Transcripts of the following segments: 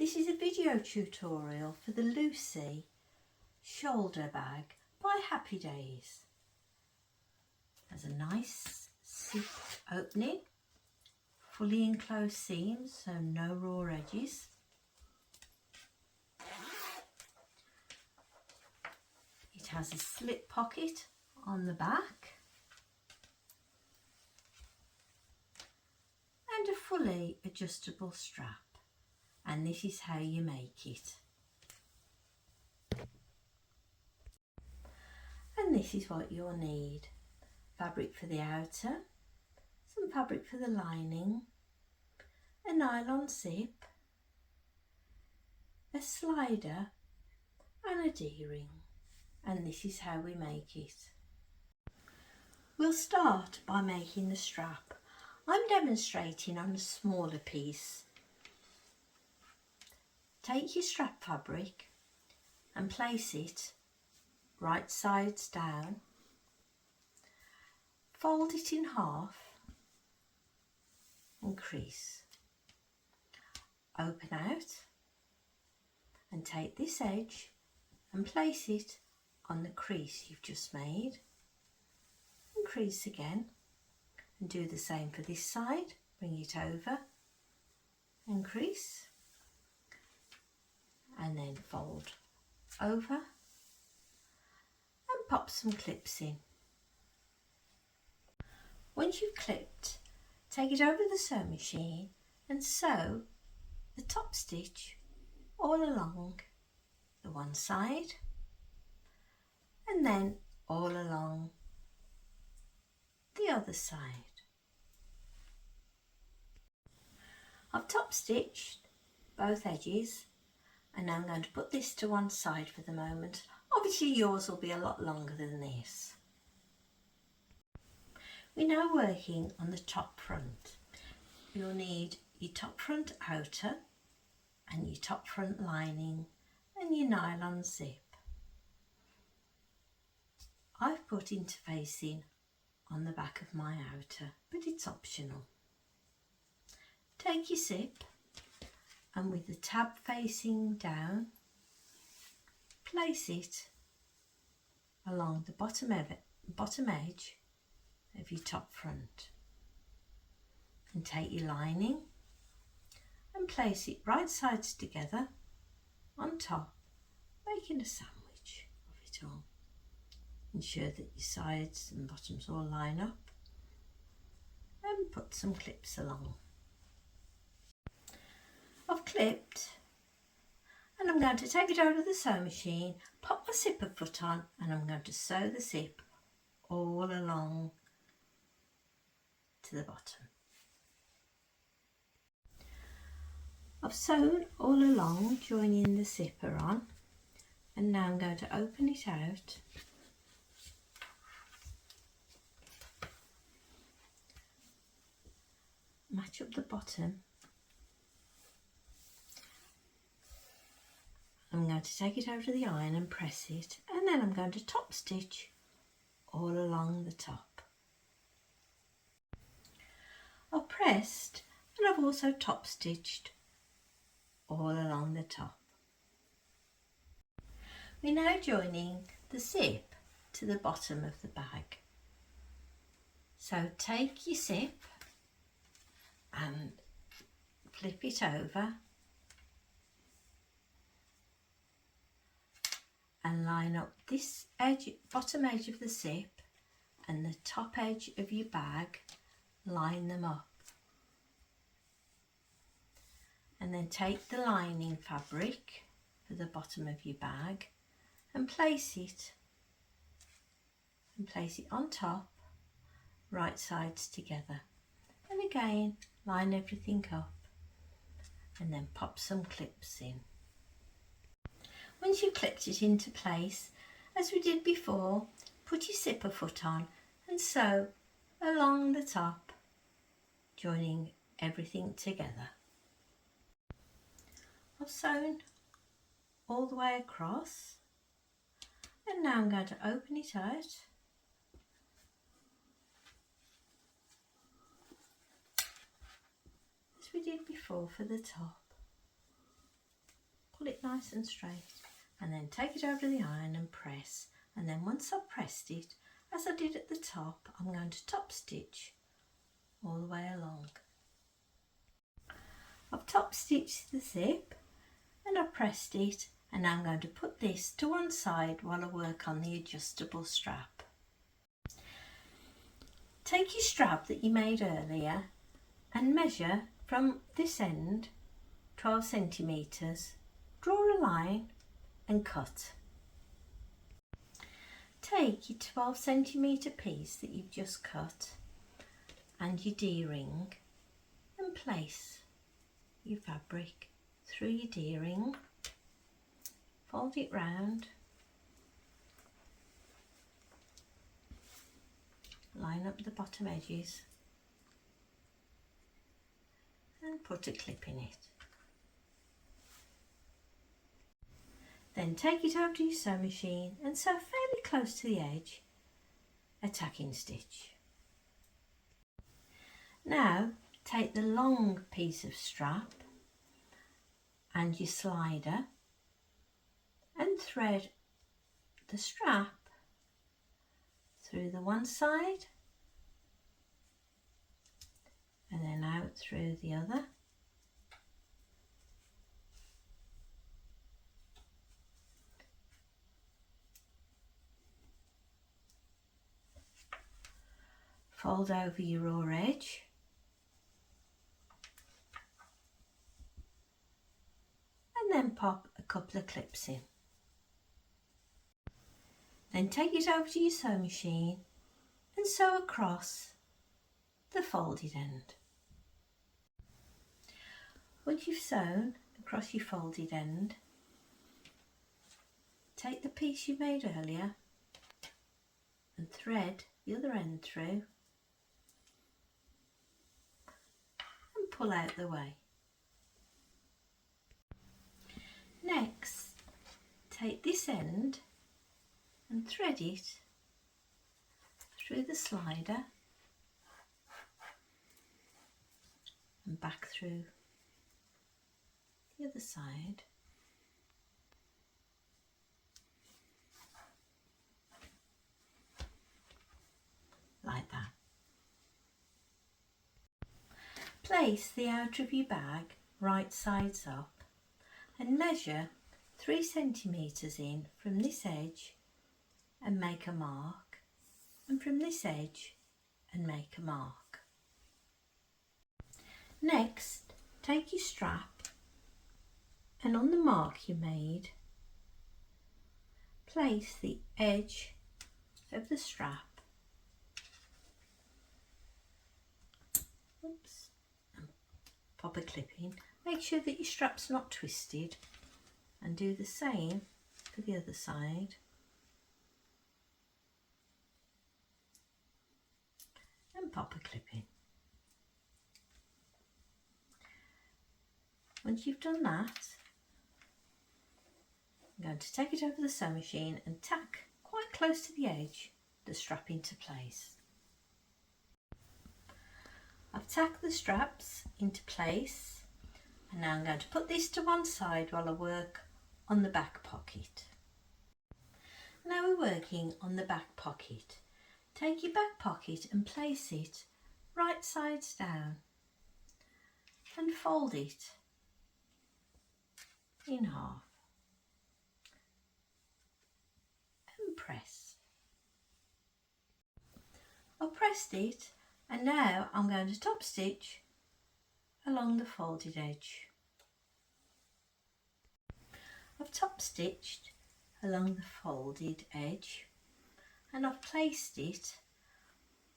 This is a video tutorial for the Lucy shoulder bag by Happy Days. There's a nice zip opening, fully enclosed seams, so no raw edges. It has a slip pocket on the back and a fully adjustable strap. And this is how you make it. And this is what you'll need: fabric for the outer, some fabric for the lining, a nylon zip, a slider and a D-ring. And this is how we make it. We'll start by making the strap. I'm demonstrating on a smaller piece. Take your strap fabric and place it right sides down. Fold it in half and crease. Open out and take this edge and place it on the crease you've just made. And crease again and do the same for this side. Bring it over and crease. And then fold over and pop some clips in. Once you've clipped, take it over the sewing machine and sew the top stitch all along the one side and then all along the other side. I've top stitched both edges. And now I'm going to put this to one side for the moment. Obviously yours will be a lot longer than this. We're now working on the top front. You'll need your top front outer and your top front lining and your nylon zip. I've put interfacing on the back of my outer, but it's optional. Take your zip and with the tab facing down, place it along the bottom edge of your top front. And take your lining and place it right sides together on top, making a sandwich of it all. Ensure that your sides and bottoms all line up and put some clips along. I've clipped and I'm going to take it over the sewing machine, pop my zipper foot on and I'm going to sew the zip all along to the bottom. I've sewn all along, joining the zipper on, and now I'm going to open it out match up the bottom. I'm going to take it over to the iron and press it, and then I'm going to top stitch all along the top. I've pressed and I've also top stitched all along the top. We're now joining the zip to the bottom of the bag. So take your zip and flip it over and line up this edge, bottom edge of the zip and the top edge of your bag, line them up. And then take the lining fabric for the bottom of your bag and place it on top, right sides together. And again, line everything up and then pop some clips in. Once you've clipped it into place, as we did before, put your zipper foot on and sew along the top, joining everything together. I've sewn all the way across and now I'm going to open it out as we did before for the top. nice and straight, and then take it over the iron and press. And then once I've pressed it, as I did at the top, I'm going to top stitch all the way along. I've top stitched the zip and I've pressed it, and now I'm going to put this to one side while I work on the adjustable strap. Take your strap that you made earlier and measure from this end 12 centimetres, draw a line and cut. Take your 12 centimetre piece that you've just cut and your D-ring and place your fabric through your D-ring, fold it round, line up the bottom edges and put a clip in it. Then take it over to your sewing machine and sew fairly close to the edge a tacking stitch. Now take the long piece of strap and your slider and thread the strap through the one side and then out through the other. Fold over your raw edge and then pop a couple of clips in. Then take it over to your sewing machine and sew across the folded end. Once you've sewn across your folded end, take the piece you made earlier and thread the other end through and pull out the way. Next, take this end and thread it through the slider and back through the other side. Like that. Place the outer of your bag right sides up and measure 3 centimetres in from this edge and make a mark, and from this edge and make a mark. Next, take your strap and on the mark you made, place the edge of the strap and pop a clip in. Make sure that your strap's not twisted and do the same for the other side. And pop a clip in. Once you've done that, I'm going to take it over the sewing machine and tack quite close to the edge the strap into place. I've tacked the straps into place and now I'm going to put this to one side while I work on the back pocket. Now we're working on the back pocket. Take your back pocket and place it right sides down and fold it in half and press. I've pressed it and now I'm going to top stitch along the folded edge. I've top stitched along the folded edge and I've placed it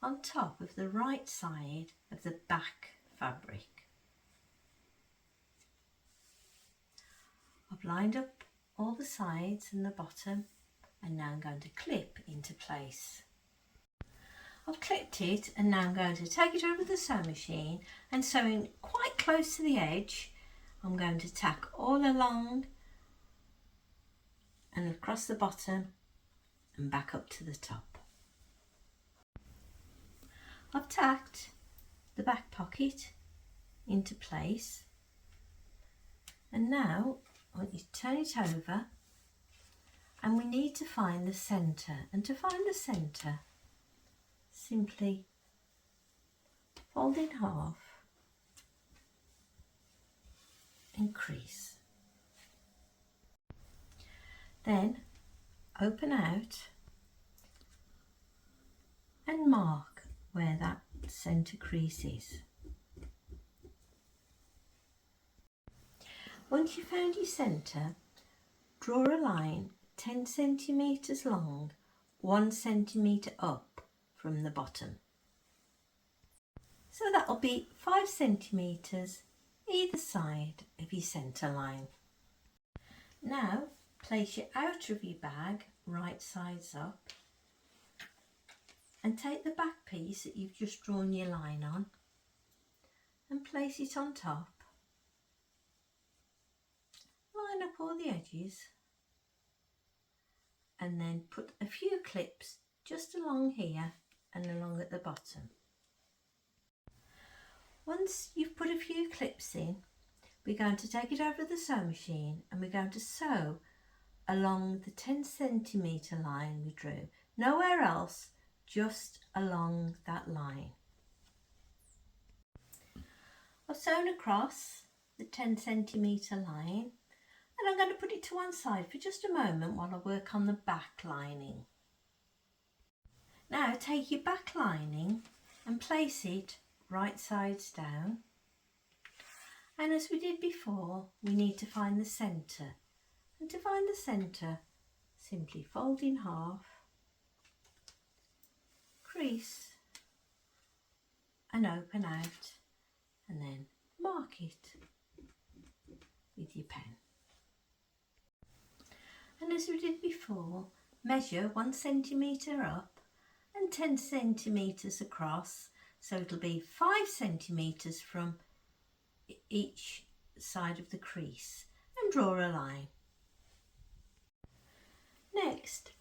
on top of the right side of the back fabric. I've lined up all the sides and the bottom and now I'm going to clip into place. I've clipped it and now I'm going to take it over the sewing machine and sewing quite close to the edge, I'm going to tack all along and across the bottom and back up to the top. I've tacked the back pocket into place and now I want you to turn it over, and we need to find the centre. And to find the centre, simply fold in half and crease. Then open out and mark where that centre crease is. Once you've found your centre, draw a line 10 centimetres long, 1 centimetre up from the bottom. So that'll be 5 centimetres either side of your centre line. Now place your outer of your bag right sides up and take the back piece that you've just drawn your line on and place it on top. Line up all the edges and then put a few clips just along here and along at the bottom. Once you've put a few clips in, we're going to take it over to the sewing machine and we're going to sew along the 10 centimetre line we drew. Nowhere else, just along that line. I've sewn across the 10 centimetre line and I'm going to put it to one side for just a moment while I work on the back lining. Now take your back lining and place it right sides down, and as we did before, we need to find the centre, and to find the centre, simply fold in half, crease and open out, and then mark it with your pen. And as we did before, measure 1 centimetre up and 10 centimetres across, so it'll be 5 centimetres from each side of the crease, and draw a line. Next,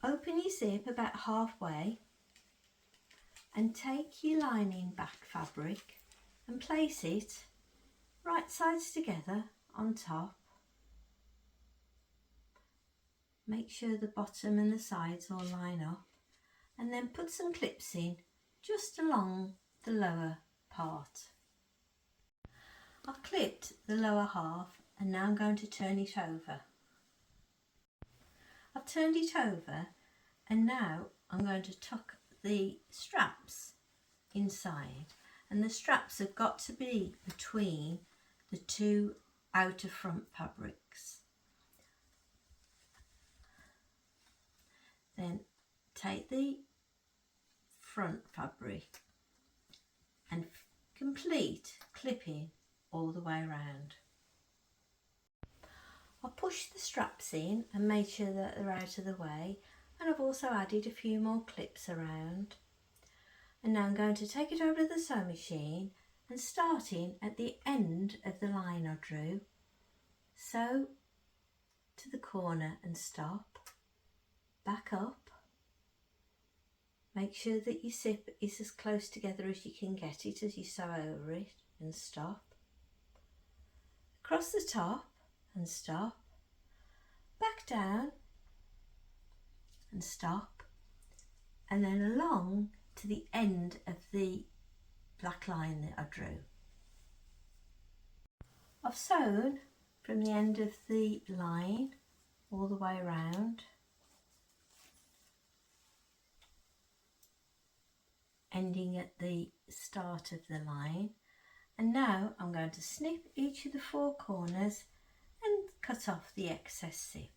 open your zip about halfway and take your lining back fabric and place it right sides together on top. Make sure the bottom and the sides all line up, and then put some clips in just along the lower part. I've clipped the lower half and now I'm going to turn it over. I've turned it over and now I'm going to tuck the straps inside, and the straps have got to be between the two outer front fabrics. Then take the front fabric and complete clipping all the way around. I'll push the straps in and make sure that they're out of the way, and I've also added a few more clips around. And now I'm going to take it over to the sewing machine and starting at the end of the line I drew, sew to the corner and stop, back up. Make sure that your zip is as close together as you can get it as you sew over it, and stop. Across the top and stop. Back down and stop. And then along to the end of the black line that I drew. I've sewn from the end of the line all the way around, ending at the start of the line, and now I'm going to snip each of the 4 corners and cut off the excess zip.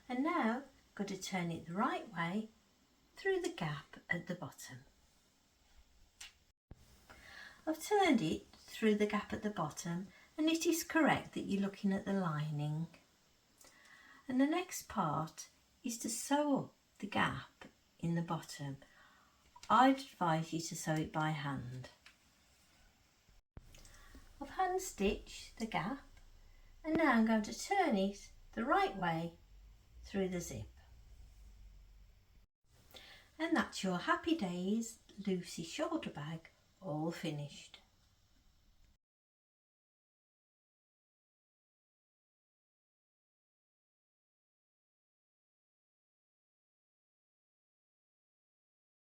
And now I'm going to turn it the right way through the gap at the bottom. I've turned it through the gap at the bottom, and it is correct that you're looking at the lining. And the next part is to sew up the gap in the bottom. I'd advise you to sew it by hand. I've hand stitched the gap, and now I'm going to turn it the right way through the zip. And that's your Happy Days Lucy shoulder bag all finished.